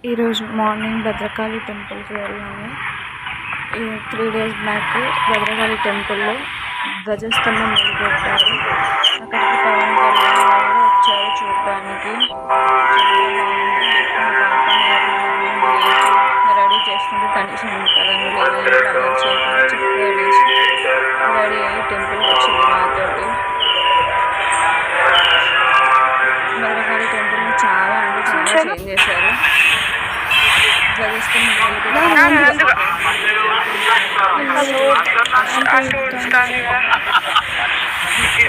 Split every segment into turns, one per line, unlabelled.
ఈరోజు మార్నింగ్ భద్రకాళి టెంపుల్కి వెళ్ళాము. ఈ 3 days బ్యాక్ భద్రకాళి టెంపుల్లో ధ్వజస్తంభం నిలబెట్టారు. అక్కడికి పవన్ కళ్యాణ్ గారు కూడా వచ్చారు చూడడానికి. రెడీ చేస్తుంటే కనీసం కదండి లేదు చేయకుండా చక్కగా రెడీ అయ్యి టెంపుల్కి వచ్చింది మాతోటి. భద్రకాళి టెంపుల్ని చాలా అంటే చాలా చేంజ్ చేశారు.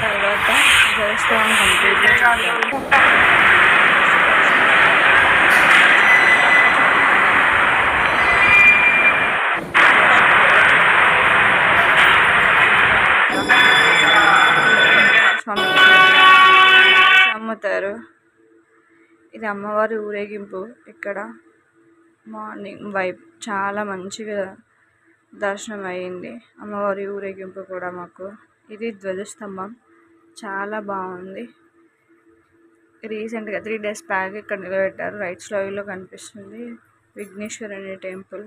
తర్వాత ధ్వజస్తంభం కంప్లీట్ అమ్ముతారు. ఇది అమ్మవారి ఊరేగింపు. ఇక్కడ మార్నింగ్ వైబ్ చాలా మంచిగా దర్శనం అయ్యింది. అమ్మవారి ఊరేగింపు కూడా మాకు. ఇది ధ్వజస్తంభం చాలా బాగుంది. రీసెంట్గా 3 days బ్యాక్ ఇక్కడ నిలబెట్టారు. రైట్ స్లోలో కనిపిస్తుంది విఘ్నేశ్వరుని టెంపుల్.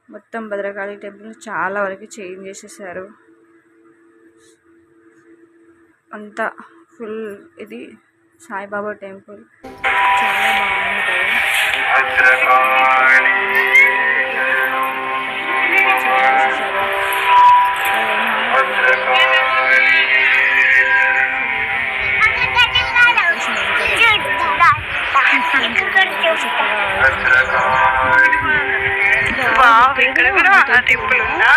మొత్తం భద్రకాళి టెంపుల్ చాలా వరకు చేంజ్ చేసేసారు. అంతా ఫుల్. ఇది సాయిబాబా టెంపుల్ చాలా బాగుంటుంది.
ఇక్కడ కూడా టెంపుల్ ఉందా?